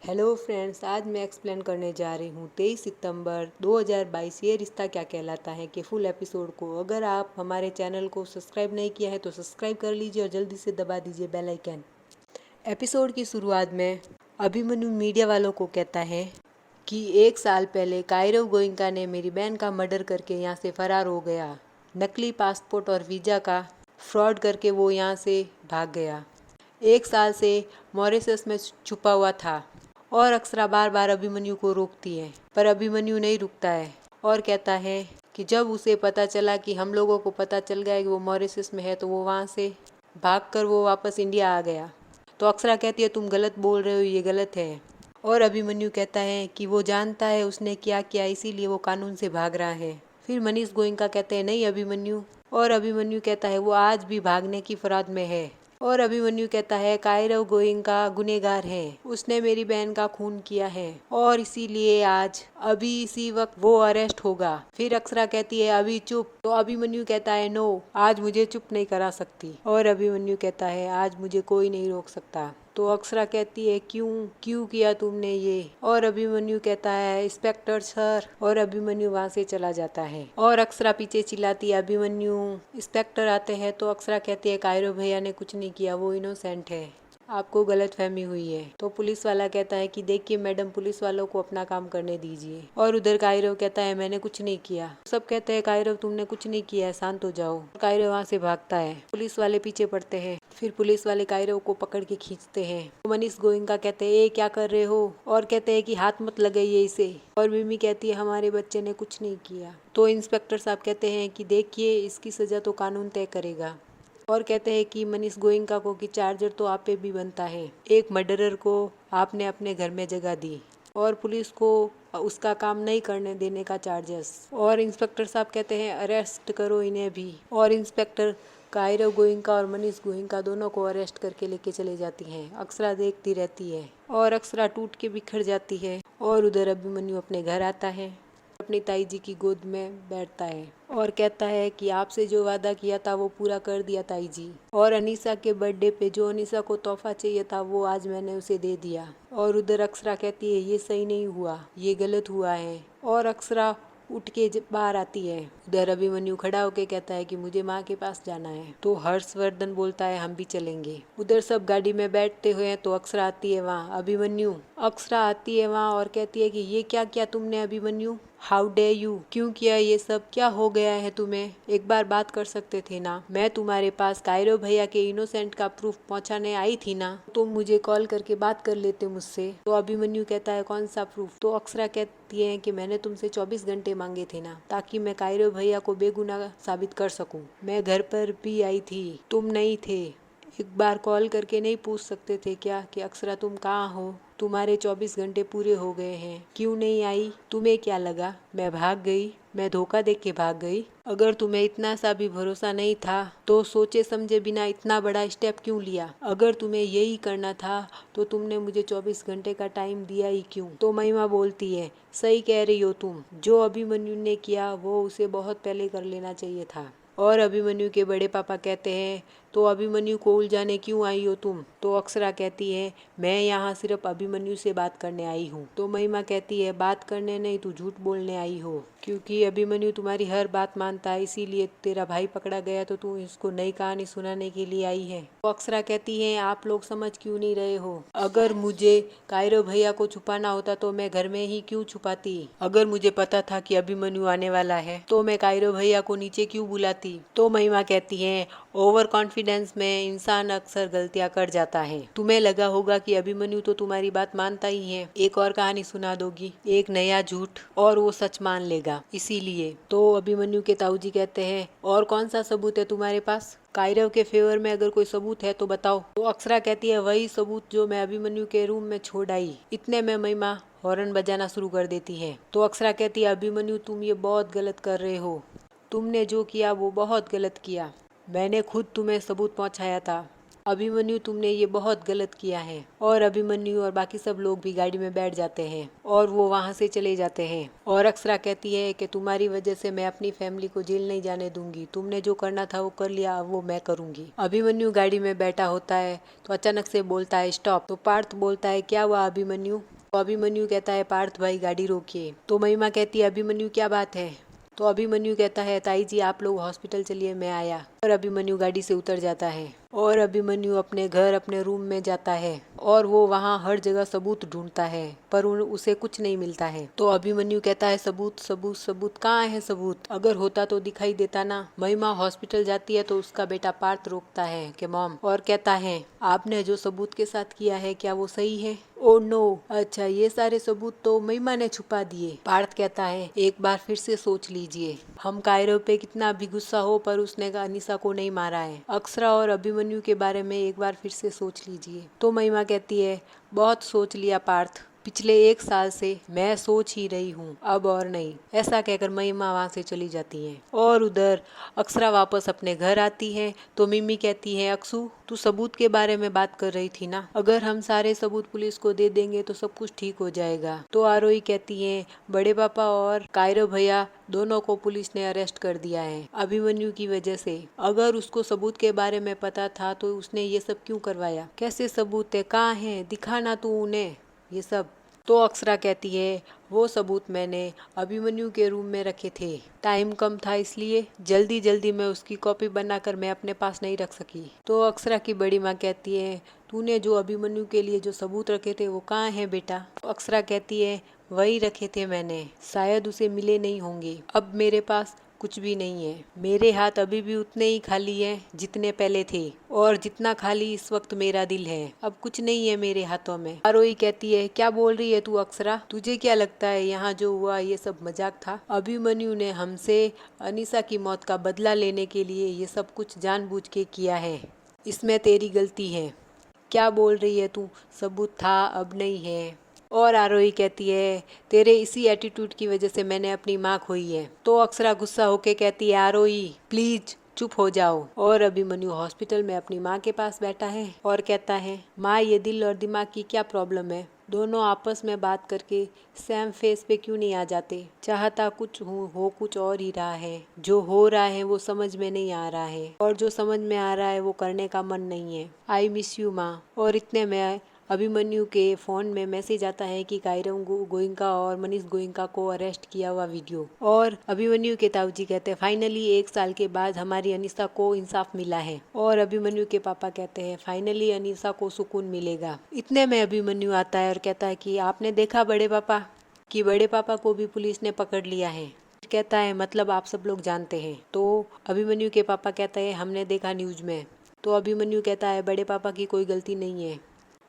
Hello friends, आज मैं explain करने जा रही हूँ 23 सितंबर 2022 ये रिश्ता क्या कहलाता है के फुल एपिसोड को। अगर आप हमारे चैनल को सब्सक्राइब नहीं किया है तो सब्सक्राइब कर लीजिए और जल्दी से दबा दीजिए बेल आइकन। एपिसोड की शुरुआत में अभिमन्यु मीडिया वालों को कहता है कि 1 साल पहले कायरव गोयनका ने मेरी बहन का मर्डर करके यहाँ से फरार हो गया। नकली पासपोर्ट और वीज़ा का फ्रॉड करके वो यहाँ से भाग गया। 1 साल से मॉरिशस में छुपा हुआ था और अक्षरा बार बार अभिमन्यु को रोकती है, पर अभिमन्यु नहीं रुकता है और कहता है कि जब उसे पता चला कि हम लोगों को पता चल गया कि वो मॉरिशस में है तो वो वहाँ से भागकर वो वापस इंडिया आ गया। तो अक्षरा कहती है तुम गलत बोल रहे हो, ये गलत है। और अभिमन्यु कहता है कि वो जानता है उसने क्या किया, इसीलिए वो कानून से भाग रहा है। फिर मनीष गोयनका कहते हैं नहीं अभिमन्यु, और अभिमन्यु कहता है वो आज भी भागने की फिराद में है। और अभिमन्यु कहता है कायरव गोयनका गुनहगार है, उसने मेरी बहन का खून किया है और इसीलिए आज अभी इसी वक्त वो अरेस्ट होगा। फिर अक्षरा कहती है अभी चुप, तो अभिमन्यु कहता है नो, आज मुझे चुप नहीं करा सकती। और अभिमन्यु कहता है आज मुझे कोई नहीं रोक सकता। तो अक्षरा कहती है क्यों क्यों किया तुमने ये? और अभिमन्यु कहता है इंस्पेक्टर सर, और अभिमन्यु वहाँ से चला जाता है। और अक्षरा पीछे चिल्लाती है अभिमन्यु। इंस्पेक्टर आते हैं तो अक्षरा कहती है कायरो भैया ने कुछ नहीं किया, वो इनोसेंट है, आपको गलतफहमी हुई है। तो पुलिस वाला कहता है कि देखिए मैडम, पुलिस वालों को अपना काम करने दीजिए। और उधर कायरव कहता है मैंने कुछ नहीं किया। सब कहते हैं कायरव तुमने कुछ नहीं किया है, शांत हो जाओ। कायरव वहाँ से भागता है, पुलिस वाले पीछे पड़ते हैं। फिर पुलिस वाले कायरव को पकड़ के खींचते हैं। तो मनीष गोयनका कहते हैं ये क्या कर रहे हो, और कहते हैं कि हाथ मत लगाइए इसे। और मिमी कहती है हमारे बच्चे ने कुछ नहीं किया। तो इंस्पेक्टर साहब कहते हैं कि देखिए इसकी सजा तो कानून तय करेगा। और कहते हैं कि मनीष गोयनका को कि चार्जर तो आप पे भी बनता है, एक मर्डरर को आपने अपने घर में जगह दी और पुलिस को उसका काम नहीं करने देने का चार्जेस। और इंस्पेक्टर साहब कहते हैं अरेस्ट करो इन्हें भी। और इंस्पेक्टर कायरव गोयनका और मनीष गोयनका दोनों को अरेस्ट करके लेके चले जाती हैं। अक्षरा देखती रहती है और अक्षरा टूट के बिखर जाती है। और उधर अभिमन्यु अपने घर आता है, अपनी ताई जी की गोद में बैठता है और कहता है कि आपसे जो वादा किया था वो पूरा कर दिया ताई जी। और अनीसा के बर्थडे पे जो अनीसा को तोहफा चाहिए था वो आज मैंने उसे दे दिया। और उधर अक्षरा कहती है ये सही नहीं हुआ, ये गलत हुआ है। और अक्षरा उठ के बाहर आती है। उधर अभिमन्यु खड़ा होके कहता है कि मुझे माँ के पास जाना है। तो हर्षवर्धन बोलता है हम भी चलेंगे। उधर सब गाड़ी में बैठते हुए तो अक्षरा आती है वहाँ। अक्षरा आती है वहाँ और कहती है कि ये क्या किया तुमने अभिमन्यु, हाउ डे यू, क्यों किया ये सब, क्या हो गया है तुम्हें, एक बार बात कर सकते थे ना। मैं तुम्हारे पास कायरो भैया के इनोसेंट का प्रूफ पहुंचाने आई थी ना, तुम मुझे कॉल करके बात कर लेते मुझसे। तो अभिमन्यु कहता है कौन सा प्रूफ? तो अक्षरा कहती है कि मैंने तुमसे 24 घंटे मांगे थे ना, ताकि मैं कायरो भैया को बेगुनाह साबित कर सकूं। मैं घर पर भी आई थी, तुम नहीं थे। एक बार कॉल करके नहीं पूछ सकते थे क्या कि अक्षरा तुम कहाँ हो, तुम्हारे 24 घंटे पूरे हो गए हैं, क्यों नहीं आई? तुम्हें क्या लगा मैं भाग गई, मैं धोखा दे के भाग गई? अगर तुम्हें इतना सा भी भरोसा नहीं था तो सोचे समझे बिना इतना बड़ा स्टेप क्यों लिया? अगर तुम्हें यही करना था तो तुमने मुझे 24 घंटे का टाइम दिया ही क्यों? तो महिमा बोलती है सही कह रही हो तुम, जो अभिमन्यु ने किया वो उसे बहुत पहले कर लेना चाहिए था। और अभिमन्यु के बड़े पापा कहते हैं तो अभिमन्यु को उलझाने क्यों आई हो तुम? तो अक्षरा कहती है मैं यहाँ सिर्फ अभिमन्यु से बात करने आई हूँ। तो महिमा कहती है बात करने नहीं, तू झूठ बोलने आई हो, क्योंकि अभिमन्यु तुम्हारी हर बात मानता है, इसीलिए तेरा भाई पकड़ा गया तो तू इसको नई कहानी सुनाने के लिए आई है। तो अक्षरा कहती है आप लोग समझ क्यों नहीं रहे हो? अगर मुझे कायरो भैया को छुपाना होता तो मैं घर में ही क्यों छुपाती? अगर मुझे पता था कि अभिमन्यु आने वाला है तो मैं कायरो भैया को नीचे क्यों बुलाती? तो महिमा कहती है ओवर कॉन्फिडेंस में इंसान अक्सर गलतियां कर जाता है। तुम्हें लगा होगा कि अभिमन्यु तो तुम्हारी बात मानता ही है, एक और कहानी सुना दोगी, एक नया झूठ, और वो सच मान लेगा, इसीलिए। तो अभिमन्यु के ताऊजी कहते हैं और कौन सा सबूत है तुम्हारे पास? कायरव के फेवर में अगर कोई सबूत है तो बताओ। तो अक्षरा कहती है वही सबूत जो मैं अभिमन्यु के रूम में छोड़ आई। इतने में महिमा हॉर्न बजाना शुरू कर देती है। तो अक्षरा कहती है अभिमन्यु तुम ये बहुत गलत कर रहे हो, तुमने जो किया वो बहुत गलत किया, मैंने खुद तुम्हें सबूत पहुंचाया था। अभिमन्यु तुमने ये बहुत गलत किया है। और अभिमन्यु और बाकी सब लोग भी गाड़ी में बैठ जाते हैं और वो वहाँ से चले जाते हैं। और अक्षरा कहती है कि तुम्हारी वजह से मैं अपनी फैमिली को जेल नहीं जाने दूंगी, तुमने जो करना था वो कर लिया, अब वो मैं करूंगी। अभिमन्यु गाड़ी में बैठा होता है तो अचानक से बोलता है स्टॉप। तो पार्थ बोलता है क्या हुआ अभिमन्यु। तो अभिमन्यु कहता है पार्थ भाई गाड़ी रोकिए। तो महिमा कहती है अभिमन्यु क्या बात है। तो अभिमन्यु कहता है ताई जी आप लोग हॉस्पिटल चलिए, मैं आया। और अभिमन्यु गाड़ी से उतर जाता है और अभिमन्यु अपने घर अपने रूम में जाता है और वो वहाँ हर जगह सबूत ढूंढता है पर उसे कुछ नहीं मिलता है। तो अभिमन्यु कहता है सबूत सबूत सबूत कहाँ है सबूत, अगर होता तो दिखाई देता ना। महिमा हॉस्पिटल जाती है तो उसका बेटा पार्थ रोकता है कि मॉम, और कहता है आपने जो सबूत के साथ किया है क्या वो सही है। ओ नो, अच्छा ये सारे सबूत तो महिमा ने छुपा दिए। पार्थ कहता है एक बार फिर से सोच लीजिए, हम कायरव पे कितना भी गुस्सा हो पर उसने अनीसा को नहीं मारा है। अक्षरा और अभिमन्यु के बारे में एक बार फिर से सोच लीजिए। तो महिमा कहती है बहुत सोच लिया पार्थ, पिछले 1 साल से मैं सोच ही रही हूँ, अब और नहीं। ऐसा कहकर महिमा वहाँ से चली जाती है। और उधर अक्षरा वापस अपने घर आती है तो मिमी कहती है अक्षु तू सबूत के बारे में बात कर रही थी ना, अगर हम सारे सबूत पुलिस को दे देंगे तो सब कुछ ठीक हो जाएगा। तो आरोही कहती है बड़े पापा और कायरव भैया दोनों को पुलिस ने अरेस्ट कर दिया है अभिमन्यु की वजह से। अगर उसको सबूत के बारे में पता था तो उसने ये सब क्यों करवाया। कैसे सबूत है, कहाँ है, दिखाना तू उन्हें ये सब। तो अक्षरा कहती है वो सबूत मैंने अभिमन्यु के रूम में रखे थे, टाइम कम था इसलिए जल्दी जल्दी मैं उसकी कॉपी बनाकर मैं अपने पास नहीं रख सकी। तो अक्षरा की बड़ी माँ कहती है तूने जो अभिमन्यु के लिए जो सबूत रखे थे वो कहाँ है बेटा। तो अक्षरा कहती है वही रखे थे मैंने, शायद उसे मिले नहीं होंगे, अब मेरे पास कुछ भी नहीं है। मेरे हाथ अभी भी उतने ही खाली हैं जितने पहले थे और जितना खाली इस वक्त मेरा दिल है, अब कुछ नहीं है मेरे हाथों में। आरोही कहती है क्या बोल रही है तू अक्षरा, तुझे क्या लगता है यहाँ जो हुआ ये सब मजाक था। अभिमन्यु ने हमसे अनीसा की मौत का बदला लेने के लिए ये सब कुछ जानबूझ के किया है, इसमें तेरी गलती है। क्या बोल रही है तू, सबूत था अब नहीं है। और आरोही कहती है तेरे इसी एटीट्यूड की वजह से मैंने अपनी माँ खोई है। तो अक्षरा गुस्सा होके कहती है आरोही प्लीज चुप हो जाओ। और अभिमन्यु हॉस्पिटल में अपनी माँ के पास बैठा है और कहता है माँ ये दिल और दिमाग की क्या प्रॉब्लम है, दोनों आपस में बात करके सेम फेस पे क्यों नहीं आ जाते। चाहता कुछ हो कुछ और ही रहा है, जो हो रहा है वो समझ में नहीं आ रहा है और जो समझ में आ रहा है वो करने का मन नहीं है। आई मिस यू माँ। और इतने में अभिमन्यु के फ़ोन में मैसेज आता है कि कायरव गोइंका और मनीष गोइंका को अरेस्ट किया हुआ वीडियो। और अभिमन्यु के ताऊजी कहते हैं फाइनली 1 साल के बाद हमारी अनीसा को इंसाफ मिला है। और अभिमन्यु के पापा कहते हैं फाइनली अनीसा को सुकून मिलेगा। इतने में अभिमन्यु आता है और कहता है कि आपने देखा बड़े पापा कि बड़े पापा को भी पुलिस ने पकड़ लिया है। कहता है मतलब आप सब लोग जानते हैं। तो अभिमन्यु के पापा कहते हैं हमने देखा न्यूज में। तो अभिमन्यु कहता है बड़े पापा की कोई गलती नहीं है,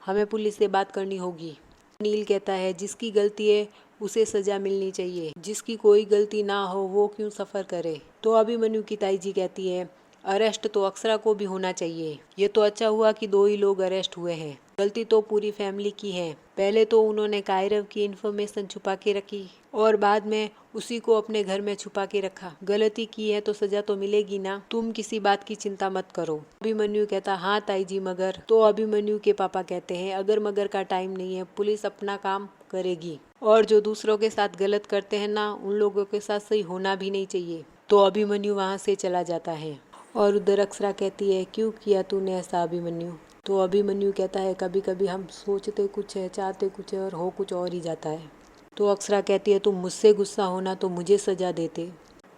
हमें पुलिस से बात करनी होगी। नील कहता है जिसकी गलती है उसे सजा मिलनी चाहिए, जिसकी कोई गलती ना हो वो क्यों सफ़र करे। तो अभिमन्यु की ताई जी कहती है अरेस्ट तो अक्षरा को भी होना चाहिए, ये तो अच्छा हुआ कि 2 ही लोग अरेस्ट हुए हैं, गलती तो पूरी फैमिली की है। पहले तो उन्होंने कायरव की इन्फॉर्मेशन छुपा के रखी और बाद में उसी को अपने घर में छुपा के रखा। गलती की है तो सजा तो मिलेगी ना, तुम किसी बात की चिंता मत करो। अभिमन्यु कहता हाँ ताई जी मगर। तो अभिमन्यु के पापा कहते हैं अगर मगर का टाइम नहीं है, पुलिस अपना काम करेगी और जो दूसरों के साथ गलत करते हैं ना उन लोगों के साथ सही होना भी नहीं चाहिए। तो अभिमन्यु वहाँ से चला जाता है। और उधर अक्षरा कहती है क्यों किया तूने ऐसा अभिमन्यु। तो अभिमन्यु कहता है कभी कभी हम सोचते कुछ है, चाहते कुछ है और हो कुछ और ही जाता है। तो अक्षरा कहती है तुम मुझसे गुस्सा होना तो मुझे सजा देते,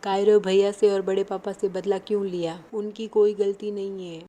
कायरव भैया से और बड़े पापा से बदला क्यों लिया, उनकी कोई गलती नहीं है।